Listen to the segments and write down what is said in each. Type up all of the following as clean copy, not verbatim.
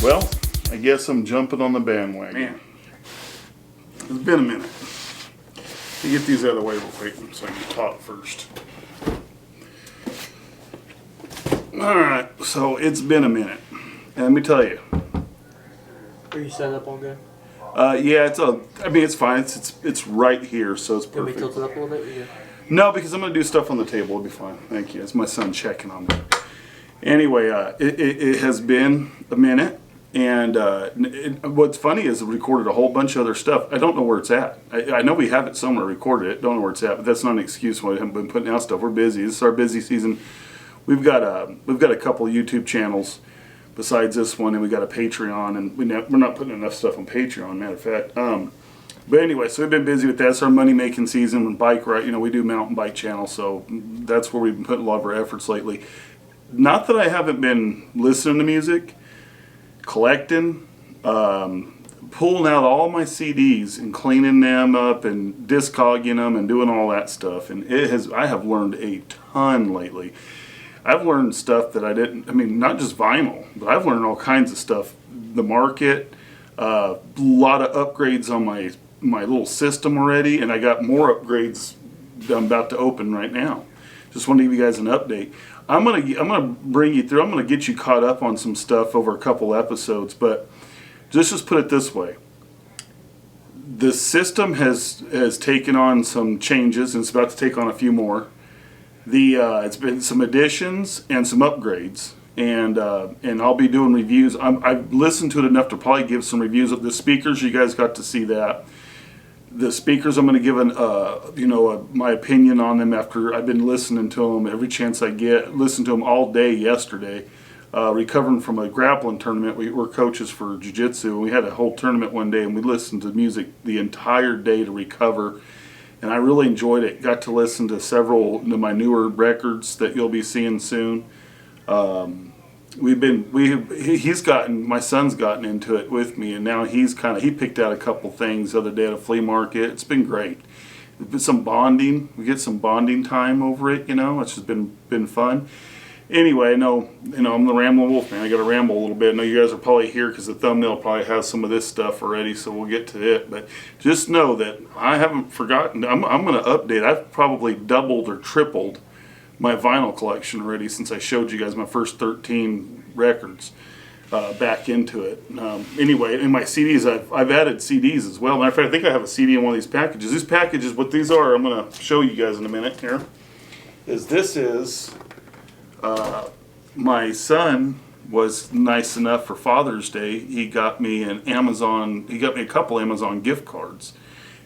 Well, I guess I'm jumping on the bandwagon. Man, it's been a minute. Let me get these out of the way real quick so I can talk first. Alright, so it's been a minute. And let me tell you. Are you set up all good? Yeah, it's fine. It's right here, so it's perfect. Can we tilt it up a little bit? Yeah. No, because I'm going to do stuff on the table. It'll be fine. Thank you. It's my son checking on me. Anyway, it has been a minute. And what's funny is I recorded a whole bunch of other stuff. I don't know where it's at. I know we have it somewhere recorded it. Don't know where it's at, but that's not an excuse why I haven't been putting out stuff. We're busy. This is our busy season. We've got a couple of YouTube channels besides this one, and we got a Patreon, and we're not putting enough stuff on Patreon, matter of fact. But anyway, so we've been busy with that. It's our money-making season when bike ride. You know, we do mountain bike channel, so that's where we've been putting a lot of our efforts lately. Not that I haven't been listening to music, collecting, pulling out all my CDs and cleaning them up and discogging them and doing all that stuff. And I have learned a ton lately. I've learned stuff that I didn't, not just vinyl, but I've learned all kinds of stuff. The market, a lot of upgrades on my little system already, and I got more upgrades that I'm about to open right now. Just want to give you guys an update. I'm gonna bring you through. I'm gonna get you caught up on some stuff over a couple episodes, but just put it this way: the system has taken on some changes, and it's about to take on a few more. It's been some additions and some upgrades, and I'll be doing reviews. I've listened to it enough to probably give some reviews of the speakers. You guys got to see that. The speakers, I'm going to give my opinion on them after I've been listening to them every chance I get. Listened to them all day yesterday. Recovering from a grappling tournament. We were coaches for jiu-jitsu, and we had a whole tournament one day, and we listened to music the entire day to recover. And I really enjoyed it. Got to listen to several of my newer records that you'll be seeing soon. My son's gotten into it with me, and now he picked out a couple things the other day at a flea market. It's been great. It's been some bonding. We get some bonding time over it, it's just been fun. Anyway, I'm the Rambling Wolf, man. I got to ramble a little bit. I know you guys are probably here because the thumbnail probably has some of this stuff already, so we'll get to it. But just know that I haven't forgotten. I'm going to update. I've probably doubled or tripled my vinyl collection already since I showed you guys my first 13 records back into it. Anyway, in my CDs, I've added CDs as well. Matter of fact, I think I have a CD in one of these packages. These packages, what these are, I'm going to show you guys in a minute here, is my son was nice enough for Father's Day. He got me a couple Amazon gift cards,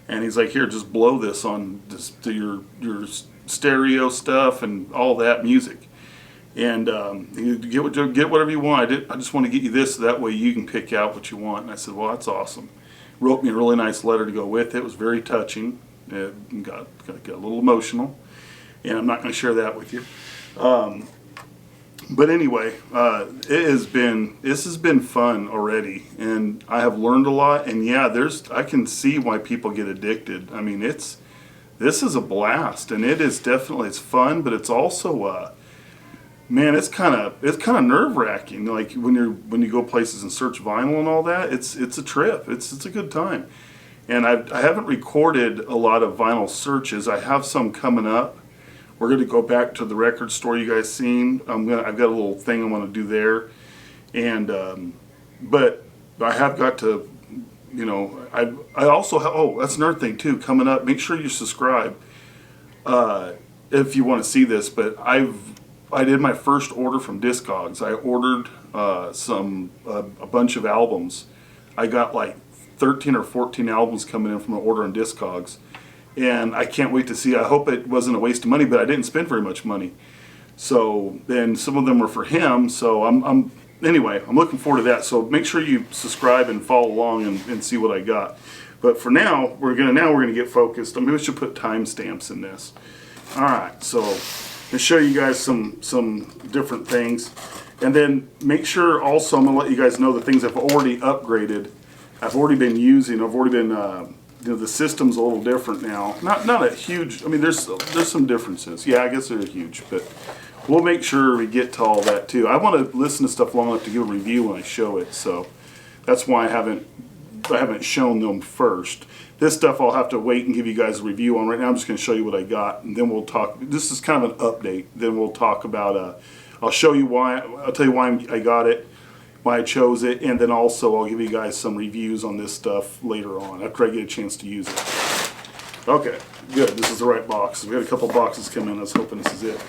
and he's like, "Here, just blow this on to your stereo stuff and all that music, and you get whatever you want. I just want to get you this, so that way you can pick out what you want." And I said, "Well, that's awesome." Wrote me a really nice letter to go with it. It was very touching. It got a little emotional, and I'm not going to share that with you. But anyway, this has been fun already, and I have learned a lot. And yeah, I can see why people get addicted. This is a blast, and it's fun, but it's also it's kind of nerve-wracking. Like when you go places and search vinyl and all that, it's a trip. It's a good time. And I haven't recorded a lot of vinyl searches. I have some coming up. We're going to go back to the record store you guys seen. I've got a little thing I want to do there, and but I have got to, I also have, that's another thing too coming up. Make sure you subscribe if you want to see this. But I did my first order from Discogs. I ordered a bunch of albums. I got like 13 or 14 albums coming in from an order on Discogs. And I can't wait to see. I hope it wasn't a waste of money, but I didn't spend very much money. So, and some of them were for him. So anyway, I'm looking forward to that. So make sure you subscribe and follow along and see what I got. But for now, we're gonna get focused. Maybe we should put timestamps in this. All right. So I'll show you guys some different things, and then make sure also I'm gonna let you guys know the things I've already upgraded. I've already been using. I've already been. The system's a little different now. Not a huge. There's some differences. Yeah, I guess they're huge, but we'll make sure we get to all that too. I want to listen to stuff long enough to give a review when I show it, so that's why I haven't shown them first. This stuff I'll have to wait and give you guys a review on. Right now I'm just going to show you what I got, and then we'll talk. This is kind of an update. Then we'll talk about, I'll show you why, I'll tell you why I got it, why I chose it, and then also I'll give you guys some reviews on this stuff later on after I get a chance to use it. Okay, good. This is the right box. We had a couple boxes come in. I was hoping this is it.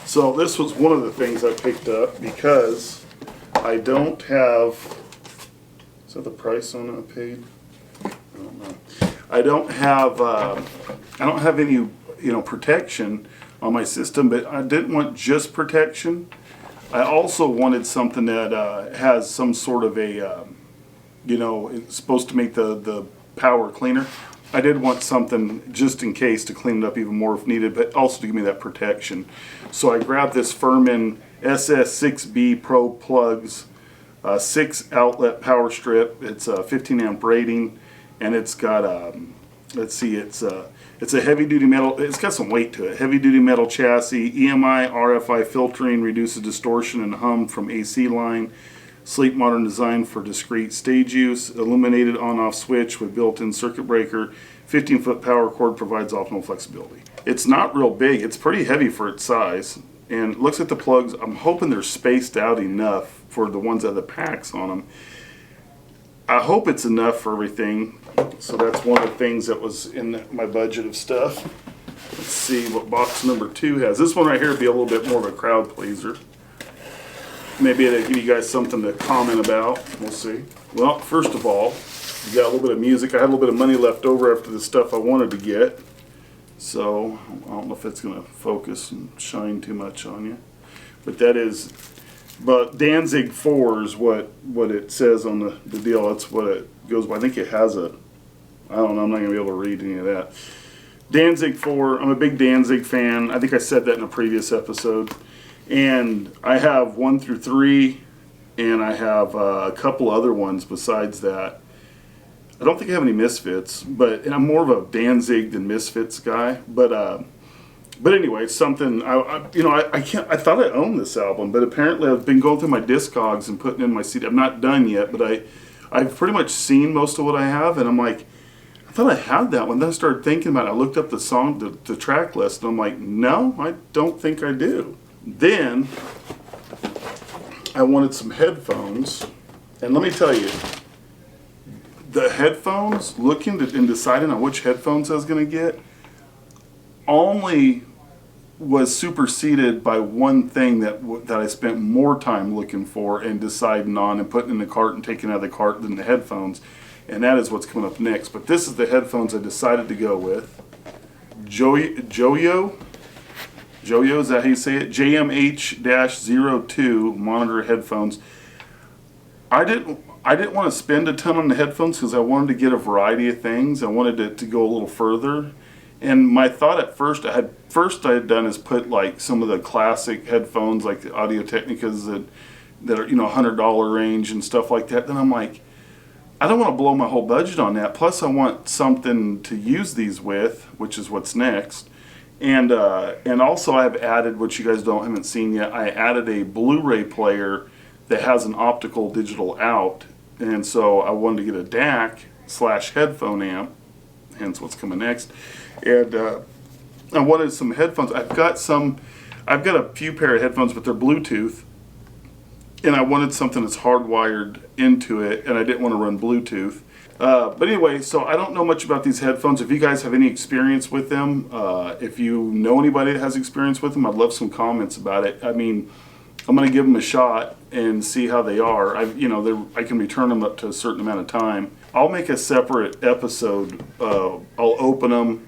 So this was one of the things I picked up because I don't have, is that the price on that page? I don't know. I don't have any, protection on my system, but I didn't want just protection. I also wanted something that has some sort of a, it's supposed to make the power cleaner. I did want something just in case to clean it up even more if needed, but also to give me that protection. So I grabbed this Furman SS6B Pro plugs, 6 outlet power strip. It's a 15 amp rating, and it's got let's see, it's a heavy duty metal. It's got some weight to it. Heavy duty metal chassis, EMI RFI filtering, reduces distortion and hum from AC line. Sleek modern design for discrete stage use. Illuminated on-off switch with built-in circuit breaker. 15-foot power cord provides optimal flexibility. It's not real big. It's pretty heavy for its size. And it looks like the plugs, I'm hoping they're spaced out enough for the ones that have the packs on them. I hope it's enough for everything. So that's one of the things that was in my budget of stuff. Let's see what box number 2 has. This one right here would be a little bit more of a crowd pleaser. Maybe it'll give you guys something to comment about. We'll see. Well, first of all, you got a little bit of music. I had a little bit of money left over after the stuff I wanted to get. So, I don't know if it's going to focus and shine too much on you. But that is, but Danzig 4 is what it says on the deal. That's what it goes by. I think it has a, I don't know, I'm not going to be able to read any of that. Danzig 4, I'm a big Danzig fan. I think I said that in a previous episode. And I have 1 through 3, and I have a couple other ones besides that. I don't think I have any Misfits, but I'm more of a Danzig than Misfits guy. But anyway, it's something I can't. I thought I owned this album, but apparently I've been going through my Discogs and putting in my CD. I'm not done yet, but I've pretty much seen most of what I have, and I'm like, I thought I had that one. Then I started thinking about it. I looked up the song, the track list, and I'm like, no, I don't think I do. Then I wanted some headphones, and let me tell you, the headphones, looking and deciding on which headphones I was going to get, only was superseded by one thing that I spent more time looking for and deciding on and putting in the cart and taking out of the cart than the headphones, and that is what's coming up next. But this is the headphones I decided to go with. Joyo, is that how you say it? JMH-02 monitor headphones. I didn't want to spend a ton on the headphones because I wanted to get a variety of things. I wanted it to go a little further. And my thought at first, I had done is put like some of the classic headphones, like the Audio-Technicas that are $100 range and stuff like that. Then I'm like, I don't want to blow my whole budget on that. Plus, I want something to use these with, which is what's next. And also I've added, what you guys haven't seen yet, I added a Blu-ray player that has an optical digital out. And so I wanted to get a DAC/headphone amp, hence what's coming next. And I wanted some headphones. I've got a few pair of headphones, but they're Bluetooth. And I wanted something that's hardwired into it, and I didn't want to run Bluetooth. But anyway, so I don't know much about these headphones. If you guys have any experience with them, if you know anybody that has experience with them, I'd love some comments about it. I mean, I'm going to give them a shot and see how they are. I can return them up to a certain amount of time. I'll make a separate episode. I'll open them,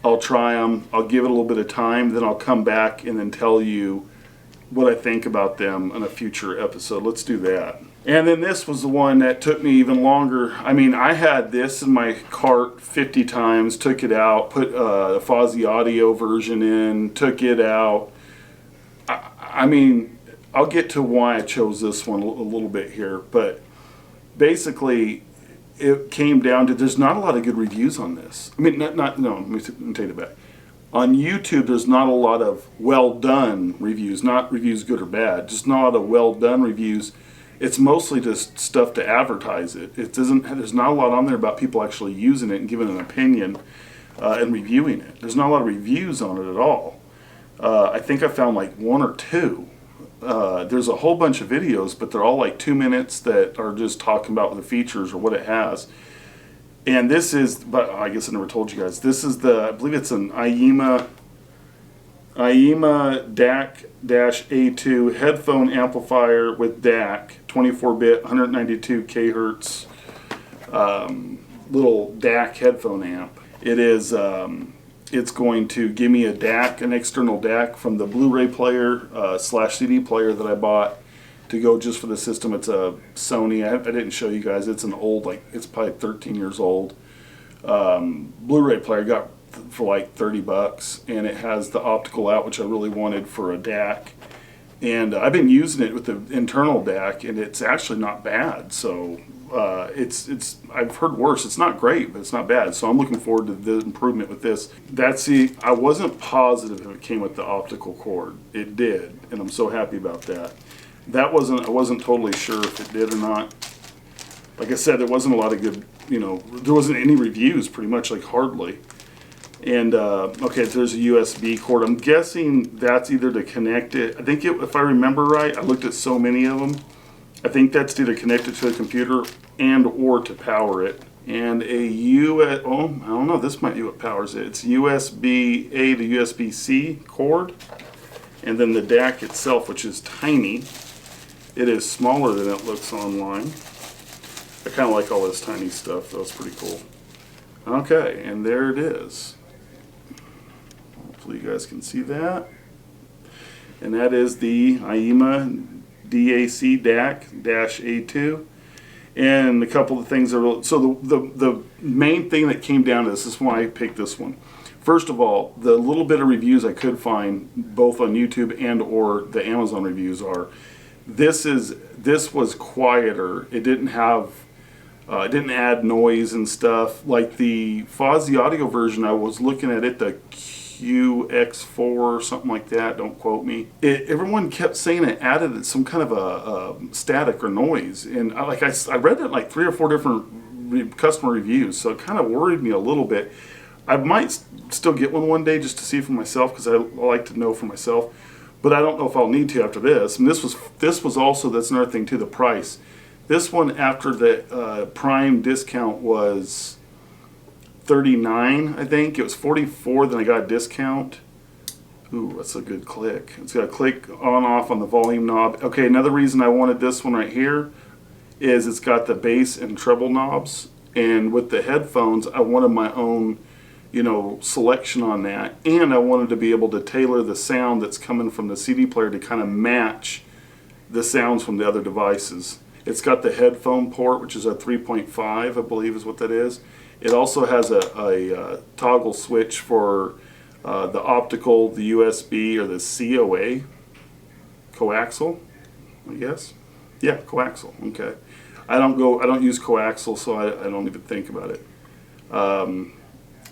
I'll try them, I'll give it a little bit of time, then I'll come back and then tell you what I think about them in a future episode. Let's do that. And then this was the one that took me even longer. I mean, I had this in my cart 50 times, took it out, put a Fozzy Audio version in, took it out. I mean, I'll get to why I chose this one a little bit here, but basically it came down to there's not a lot of good reviews on this. I mean, let me take it back. On YouTube, there's not a lot of well done reviews, not reviews good or bad, just not a lot of well done reviews. It's mostly just stuff to advertise it. It doesn't. There's not a lot on there about people actually using it and giving an opinion and reviewing it. There's not a lot of reviews on it at all. I think I found like one or two. There's a whole bunch of videos, but they're all like 2 minutes that are just talking about the features or what it has. And this is, but I guess I never told you guys, this is the, I believe it's an Aiyima DAC-A2 headphone amplifier with DAC, 24-bit, 192 kHz, little DAC headphone amp. It is, it's going to give me a DAC, an external DAC from the Blu-ray player slash CD player that I bought to go just for the system. It's a Sony. I didn't show you guys. It's an old, like, it's probably 13 years old. Blu-ray player got for like 30 bucks, and it has the optical out, which I really wanted for a DAC. And I've been using it with the internal DAC, and it's actually not bad. So it's I've heard worse. It's not great, but it's not bad. So I'm looking forward to the improvement with this. I wasn't positive if it came with the optical cord. It did, and I'm so happy about that. I wasn't totally sure if it did or not. Like I said, there wasn't a lot of good, there wasn't any reviews, pretty much, like hardly. And okay, there's a USB cord. I'm guessing that's either to connect it. I think if I remember right, I looked at so many of them. I think that's to either connect it to a computer and or to power it. And a I don't know, this might be what powers it. It's USB-A to USB-C cord. And then the DAC itself, which is tiny. It is smaller than it looks online. I kind of like all this tiny stuff. That was pretty cool. Okay, and there it is. Hopefully you guys can see that. And that is the Aiyima DAC DAC-A2. And a couple of things are so the main thing that came down to this is why I picked this one. First of all, the little bit of reviews I could find both on YouTube and or the Amazon reviews are this was quieter. It didn't have it didn't add noise and stuff like the Fozzy audio version. I was looking at it, the QX4 or something like that. Don't quote me. Everyone kept saying it added some kind of a static or noise, and I read it like 3 or 4 different customer reviews, so it kind of worried me a little bit. I might still get one day just to see for myself because I like to know for myself, but I don't know if I'll need to after this. And this was also, that's another thing too, the price. This one after the Prime discount was $39, I think. It was $44, then I got a discount. Ooh, that's a good click. It's got a click on off on the volume knob. Okay, another reason I wanted this one right here is it's got the bass and treble knobs, and with the headphones I wanted my own selection on that, and I wanted to be able to tailor the sound that's coming from the CD player to kind of match the sounds from the other devices. It's got the headphone port, which is a 3.5, I believe is what that is. It also has a toggle switch for the optical, the USB, or the COA, coaxial, I guess. Yeah, coaxial. Okay. I don't use coaxial, so I don't even think about it.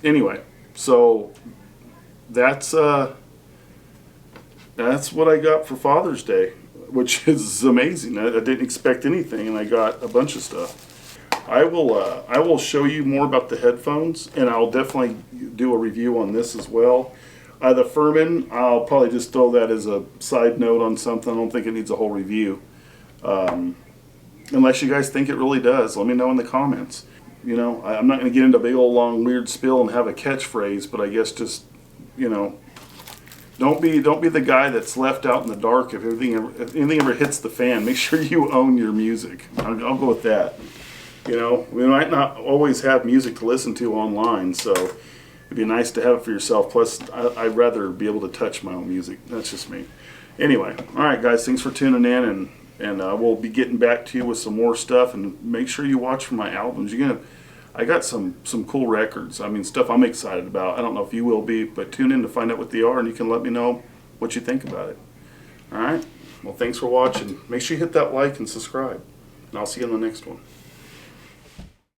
Anyway, so that's what I got for Father's Day, which is amazing. I didn't expect anything, and I got a bunch of stuff. I will show you more about the headphones, and I'll definitely do a review on this as well. The Furman, I'll probably just throw that as a side note on something. I don't think it needs a whole review. Unless you guys think it really does, let me know in the comments. I'm not going to get into a big old long weird spiel and have a catchphrase, but I guess just, don't be the guy that's left out in the dark if anything ever hits the fan. Make sure you own your music. I'll go with that. We might not always have music to listen to online, so it'd be nice to have it for yourself. Plus, I'd rather be able to touch my own music. That's just me. Anyway, all right, guys, thanks for tuning in, and we'll be getting back to you with some more stuff. And make sure you watch for my albums. I got some cool records. I mean, stuff I'm excited about. I don't know if you will be, but tune in to find out what they are, and you can let me know what you think about it. All right. Well, thanks for watching. Make sure you hit that like and subscribe, and I'll see you in the next one.